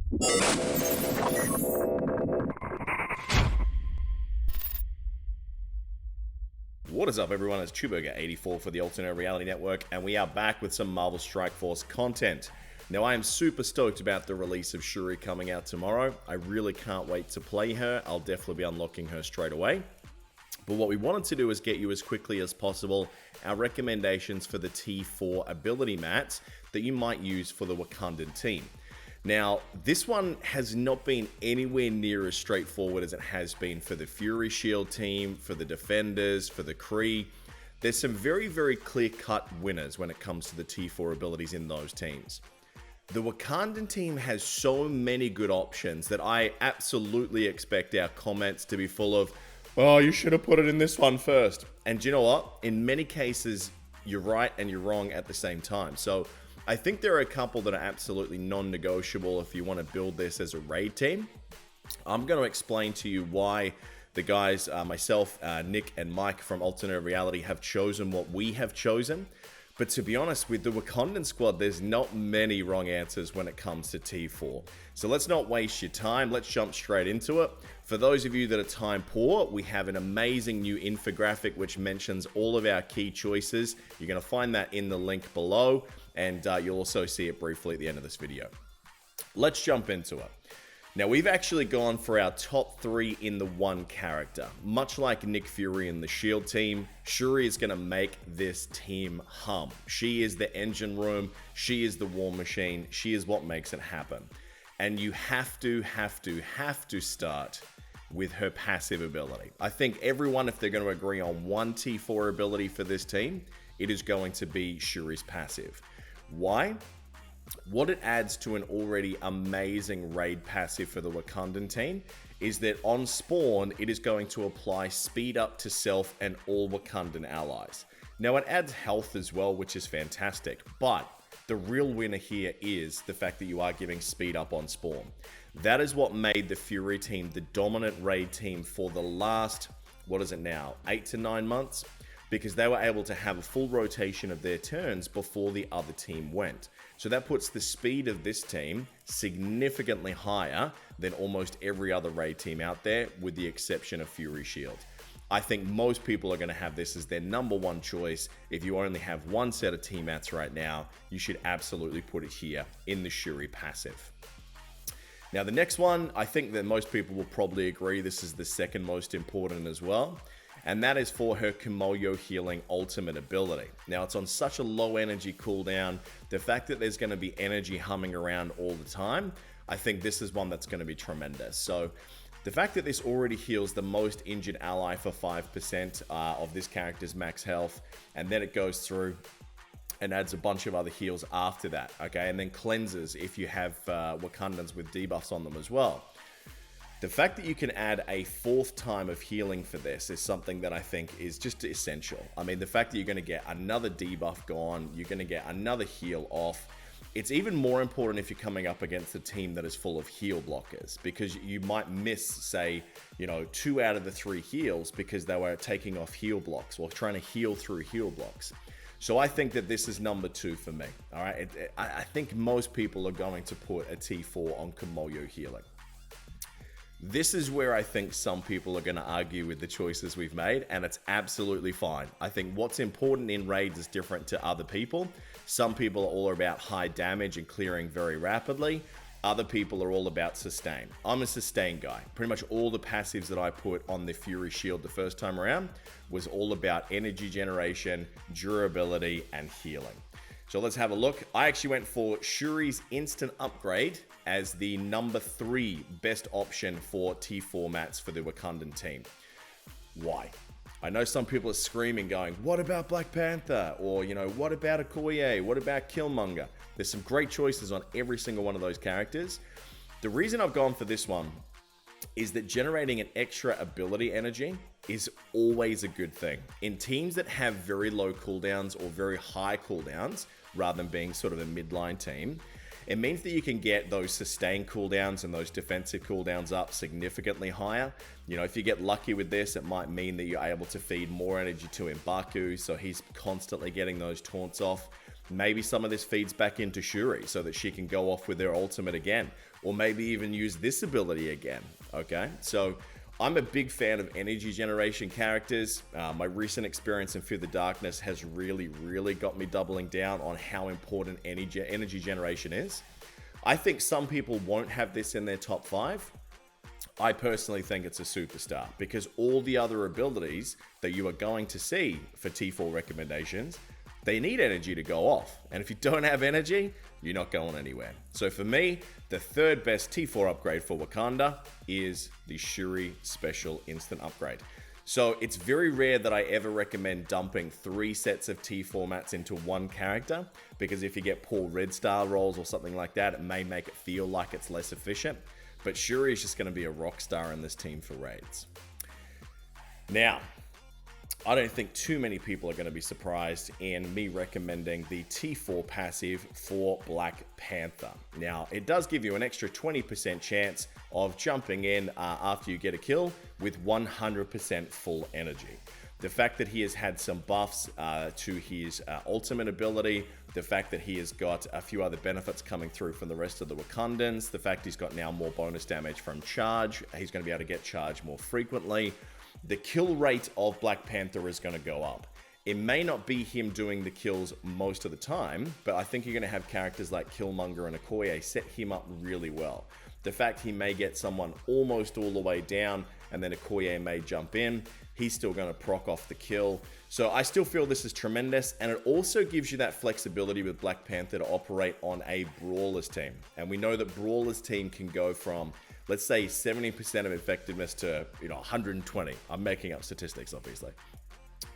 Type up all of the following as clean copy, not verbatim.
What is up, everyone? It's Chewburger84 for the Alternate Reality Network, and we are back with some Marvel Strike Force content. Now, I am super stoked about the release of Shuri coming out tomorrow. I really can't wait to play her. I'll definitely be unlocking her straight away. But what we wanted to do is get you as quickly as possible our recommendations for the T4 ability mats that you might use for the Wakandan team. Now, this one has not been anywhere near as straightforward as it has been for the Fury Shield team, for the Defenders, for the Kree. There's some very, very clear-cut winners when it comes to the T4 abilities in those teams. The Wakandan team has so many good options that I absolutely expect our comments to be full of, "Oh, you should have put it in this one first." And do you know what? In many cases, you're right and you're wrong at the same time. So I think there are a couple that are absolutely non-negotiable if you want to build this as a raid team. I'm going to explain to you why the guys, myself, Nick and Mike from Alternate Reality have chosen what we have chosen. But to be honest, with the Wakandan squad, there's not many wrong answers when it comes to T4. So let's not waste your time. Let's jump straight into it. For those of you that are time poor, we have an amazing new infographic which mentions all of our key choices. You're going to find that in the link below, and you'll also see it briefly at the end of this video. Let's jump into it. Now, we've actually gone for our top 3 in the one character. Much like Nick Fury and the Shield team, Shuri is going to make this team hum. She is the engine room. She is the war machine. She is what makes it happen. And you have to start with her passive ability. I think everyone, if they're going to agree on one T4 ability for this team, it is going to be Shuri's passive. Why? What it adds to an already amazing raid passive for the Wakandan team is that on spawn, it is going to apply speed up to self and all Wakandan allies. Now, it adds health as well, which is fantastic, but the real winner here is the fact that you are giving speed up on spawn. That is what made the Fury team the dominant raid team for the last, what is it now, 8 to 9 months? Because they were able to have a full rotation of their turns before the other team went. So that puts the speed of this team significantly higher than almost every other raid team out there, with the exception of Fury Shield. I think most people are going to have this as their #1 choice. If you only have one set of team mats right now, you should absolutely put it here in the Shuri passive. Now, the next one, I think that most people will probably agree this is the second most important as well. And that is for her KIMOYO healing ultimate ability. Now, it's on such a low energy cooldown. The fact that there's going to be energy humming around all the time, I think this is one that's going to be tremendous. So the fact that this already heals the most injured ally for 5% of this character's max health, and then it goes through and adds a bunch of other heals after that, okay? And then cleanses if you have Wakandans with debuffs on them as well. The fact that you can add a 4th time of healing for this is something that I think is just essential. I mean, the fact that you're going to get another debuff gone, you're going to get another heal off. It's even more important if you're coming up against a team that is full of heal blockers, because you might miss, say, 2 out of the 3 heals because they were taking off heal blocks or trying to heal through heal blocks. So I think that this is #2 for me. All right, I think most people are going to put a T4 on KIMOYO healing. This is where I think some people are going to argue with the choices we've made, and it's absolutely fine. I think what's important in raids is different to other people. Some people are all about high damage and clearing very rapidly. Other people are all about sustain. I'm a sustain guy. Pretty much all the passives that I put on the Fury Shield the first time around was all about energy generation, durability, and healing. So let's have a look. I actually went for Shuri's instant upgrade as the #3 best option for T4 mats for the Wakandan team. Why? I know some people are screaming going, what about Black Panther? Or, what about Okoye? What about Killmonger? There's some great choices on every single one of those characters. The reason I've gone for this one is that generating an extra ability energy is always a good thing. In teams that have very low cooldowns or very high cooldowns, rather than being sort of a midline team, it means that you can get those sustained cooldowns and those defensive cooldowns up significantly higher. If you get lucky with this, it might mean that you're able to feed more energy to M'Baku, so he's constantly getting those taunts off. Maybe some of this feeds back into Shuri so that she can go off with her ultimate again, or maybe even use this ability again, okay? So I'm a big fan of energy generation characters. My recent experience in Fear the Darkness has really got me doubling down on how important energy generation is. I think some people won't have this in their top 5. I personally think it's a superstar because all the other abilities that you are going to see for T4 recommendations, they need energy to go off. And if you don't have energy, you're not going anywhere. So for me, the third best T4 upgrade for Wakanda is the Shuri Special Instant Upgrade. So it's very rare that I ever recommend dumping 3 sets of T4 mats into one character, because if you get poor red star rolls or something like that, it may make it feel like it's less efficient. But Shuri is just going to be a rock star in this team for raids. Now, I don't think too many people are going to be surprised in me recommending the T4 passive for Black Panther. Now, it does give you an extra 20% chance of jumping in after you get a kill with 100% full energy. The fact that he has had some buffs to his ultimate ability, the fact that he has got a few other benefits coming through from the rest of the Wakandans, the fact he's got now more bonus damage from charge, he's going to be able to get charge more frequently. The kill rate of Black Panther is going to go up. It may not be him doing the kills most of the time, but I think you're going to have characters like Killmonger and Okoye set him up really well. The fact he may get someone almost all the way down and then Okoye may jump in, he's still going to proc off the kill. So I still feel this is tremendous, and it also gives you that flexibility with Black Panther to operate on a Brawlers team. And we know that Brawlers team can go from, let's say, 70% of effectiveness to 120. I'm making up statistics, obviously,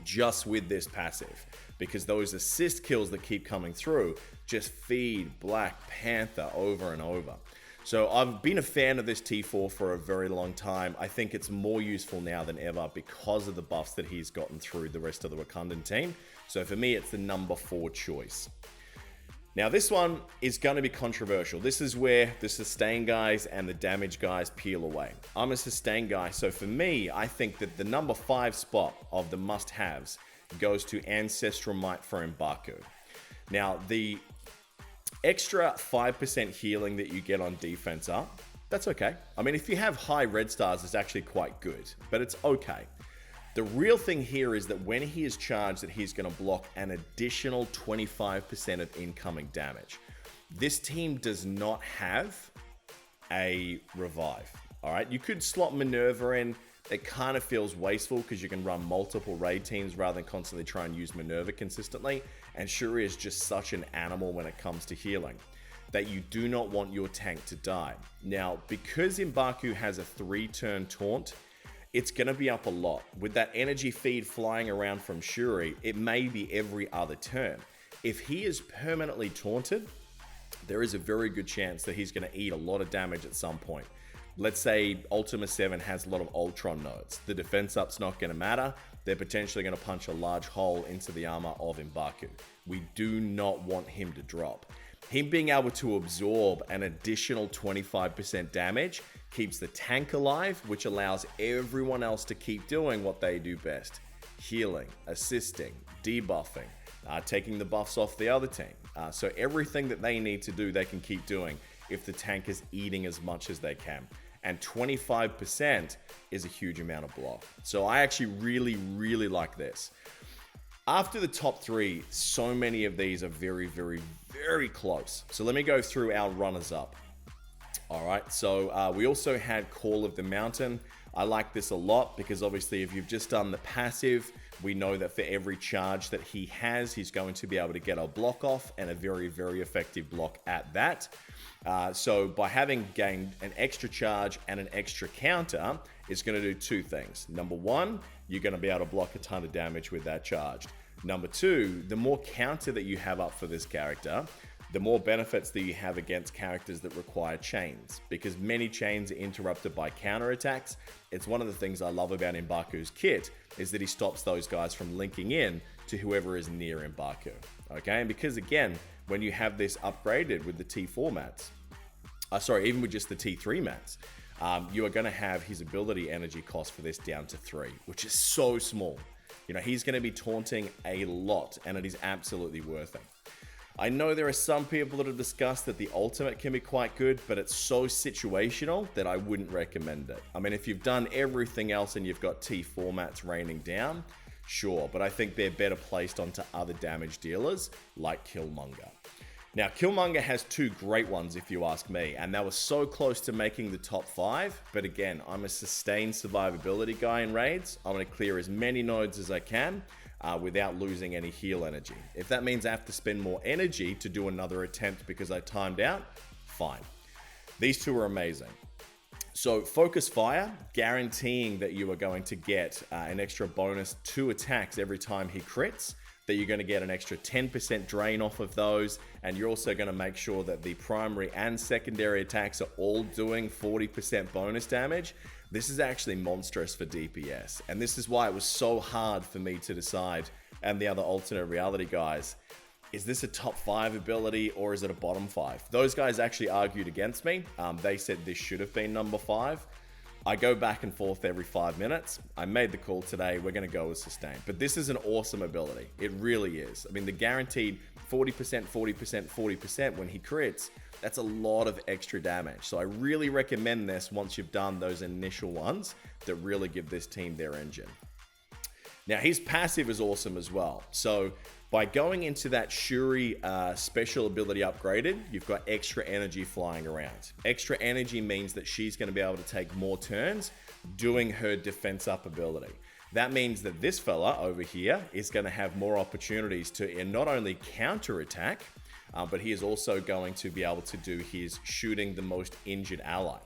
just with this passive, because those assist kills that keep coming through just feed Black Panther over and over. So I've been a fan of this T4 for a very long time. I think it's more useful now than ever because of the buffs that he's gotten through the rest of the Wakandan team. So for me, it's the number 4 choice. Now this one is going to be controversial. This is where the sustain guys and the damage guys peel away. I'm a sustain guy, so for me, I think that the number 5 spot of the must-haves goes to Ancestral Might for M'Baku. Now, the extra 5% healing that you get on defense up, that's okay. I mean, if you have high red stars, it's actually quite good, but it's okay. The real thing here is that when he is charged, that he's going to block an additional 25% of incoming damage. This team does not have a revive. All right, you could slot Minerva in. It kind of feels wasteful because you can run multiple raid teams rather than constantly try and use Minerva consistently. And Shuri is just such an animal when it comes to healing that you do not want your tank to die. Now, because M'Baku has a 3-turn taunt, it's going to be up a lot. With that energy feed flying around from Shuri, it may be every other turn. If he is permanently taunted, there is a very good chance that he's going to eat a lot of damage at some point. Let's say Ultima 7 has a lot of Ultron nodes. The defense up's not going to matter. They're potentially going to punch a large hole into the armor of M'Baku. We do not want him to drop. Him being able to absorb an additional 25% damage keeps the tank alive, which allows everyone else to keep doing what they do best. Healing, assisting, debuffing, taking the buffs off the other team. So everything that they need to do, they can keep doing if the tank is eating as much as they can. And 25% is a huge amount of block. So I actually really like this. After the top 3, so many of these are very close. So let me go through our runners-up. All right, so we also had Call of the Mountain. I like this a lot because obviously if you've just done the passive, we know that for every charge that he has, he's going to be able to get a block off, and a very effective block at that. So by having gained an extra charge and an extra counter, it's going to do 2 things. Number 1, you're going to be able to block a ton of damage with that charge. Number 2, the more counter that you have up for this character, the more benefits that you have against characters that require chains, because many chains are interrupted by counterattacks. It's one of the things I love about M'Baku's kit is that he stops those guys from linking in to whoever is near M'Baku. Okay, and because again, when you have this upgraded with the T4 mats, even with just the T3 mats, you are going to have his ability energy cost for this down to 3, which is so small. You know, he's going to be taunting a lot, and it is absolutely worth it. I know there are some people that have discussed that the ultimate can be quite good, but it's so situational that I wouldn't recommend it. I mean, if you've done everything else and you've got T4 mats raining down, sure, but I think they're better placed onto other damage dealers like Killmonger. Now, Killmonger has two great ones if you ask me, and they were so close to making the top 5, but again, I'm a sustained survivability guy in raids. I'm going to clear as many nodes as I can without losing any heal energy. If that means I have to spend more energy to do another attempt because I timed out, fine. These two are amazing. So focus fire, guaranteeing that you are going to get an extra bonus 2 attacks every time he crits, that you're going to get an extra 10% drain off of those, and you're also going to make sure that the primary and secondary attacks are all doing 40% bonus damage. This is actually monstrous for DPS, and this is why it was so hard for me to decide, and the other alternate reality guys, is this a top 5 ability or is it a bottom 5? Those guys actually argued against me. They said this should have been number 5. I go back and forth every 5 minutes. I made the call today. We're going to go with sustain. But this is an awesome ability. It really is. I mean, the guaranteed 40%, 40%, 40% when he crits, that's a lot of extra damage. So I really recommend this once you've done those initial ones that really give this team their engine. Now, his passive is awesome as well. So by going into that Shuri special ability upgraded, you've got extra energy flying around. Extra energy means that she's going to be able to take more turns doing her defense up ability. That means that this fella over here is going to have more opportunities to not only counter attack, but he is also going to be able to do his shooting the most injured ally.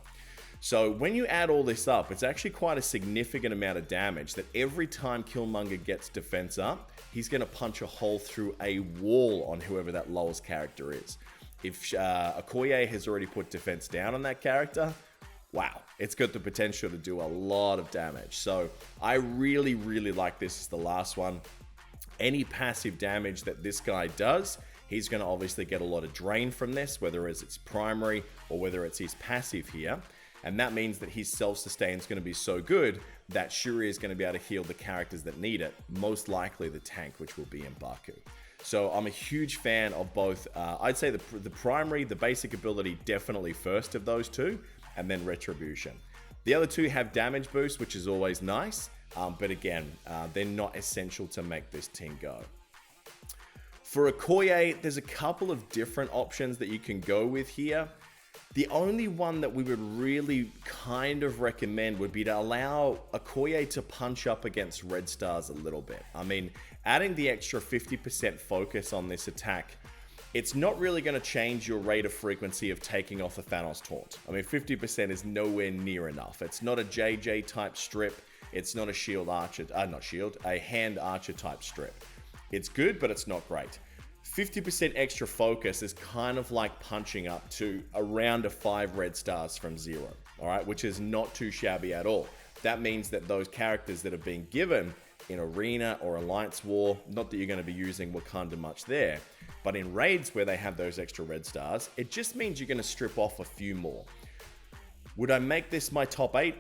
So when you add all this up, it's actually quite a significant amount of damage that every time Killmonger gets defense up, he's going to punch a hole through a wall on whoever that lowest character is. If Okoye has already put defense down on that character, wow, it's got the potential to do a lot of damage. So I really, really like this as the last one. Any passive damage that this guy does, he's going to obviously get a lot of drain from this, whether it's primary or whether it's his passive here. And that means that his self-sustain is going to be so good that Shuri is going to be able to heal the characters that need it, most likely the tank, which will be M'Baku. So I'm a huge fan of both. I'd say the primary, the basic ability, definitely first of those two, and then Retribution. The other two have damage boost, which is always nice, but again, they're not essential to make this team go. For Okoye, there's a couple of different options that you can go with here. The only one that we would really kind of recommend would be to allow Okoye to punch up against red stars a little bit. I mean, adding the extra 50% focus on this attack, it's not really going to change your rate of frequency of taking off a Thanos taunt. I mean, 50% is nowhere near enough. It's not a JJ type strip. It's not a shield archer, a hand archer type strip. It's good, but it's not great. 50% extra focus is kind of like punching up to around a 5 red stars from 0, all right, which is not too shabby at all. That means that those characters that are being given in Arena or Alliance War, not that you're going to be using Wakanda much there, but in raids where they have those extra red stars, it just means you're going to strip off a few more. Would I make this my top 8?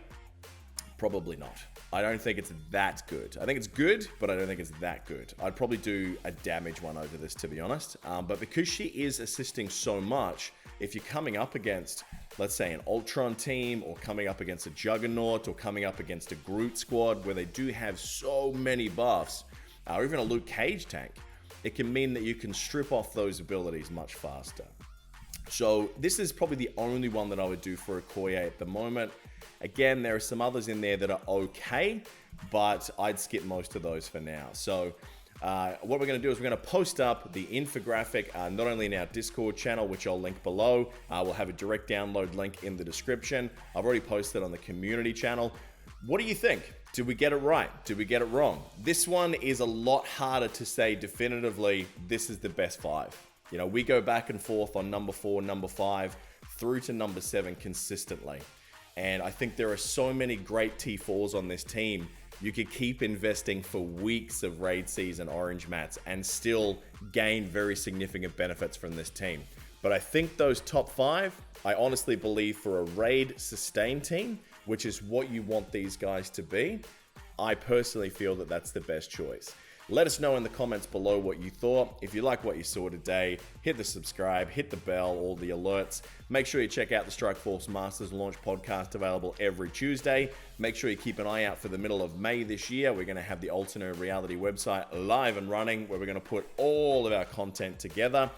Probably not. I don't think it's that good. I think it's good, but I don't think it's that good. I'd probably do a damage one over this, to be honest. But because she is assisting so much, if you're coming up against, let's say, an Ultron team, or coming up against a Juggernaut, or coming up against a Groot squad, where they do have so many buffs, or even a Luke Cage tank, it can mean that you can strip off those abilities much faster. So this is probably the only one that I would do for Okoye at the moment. Again, there are some others in there that are okay, but I'd skip most of those for now. So what we're going to do is we're going to post up the infographic, not only in our Discord channel, which I'll link below. We'll have a direct download link in the description. I've already posted on the community channel. What do you think? Did we get it right? Did we get it wrong? This one is a lot harder to say definitively, this is the best 5. You know, we go back and forth on number 4, number 5, through to number 7 consistently. And I think there are so many great T4s on this team. You could keep investing for weeks of raid season orange mats and still gain very significant benefits from this team. But I think those top 5, I honestly believe for a raid sustain team, which is what you want these guys to be, I personally feel that that's the best choice. Let us know in the comments below what you thought. If you like what you saw today, hit the subscribe, hit the bell, all the alerts. Make sure you check out the Strikeforce Masters Launch podcast, available every Tuesday. Make sure you keep an eye out for the middle of May this year. We're going to have the AlterNerdReality website live and running, where we're going to put all of our content together.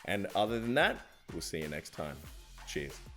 And other than that, we'll see you next time. Cheers.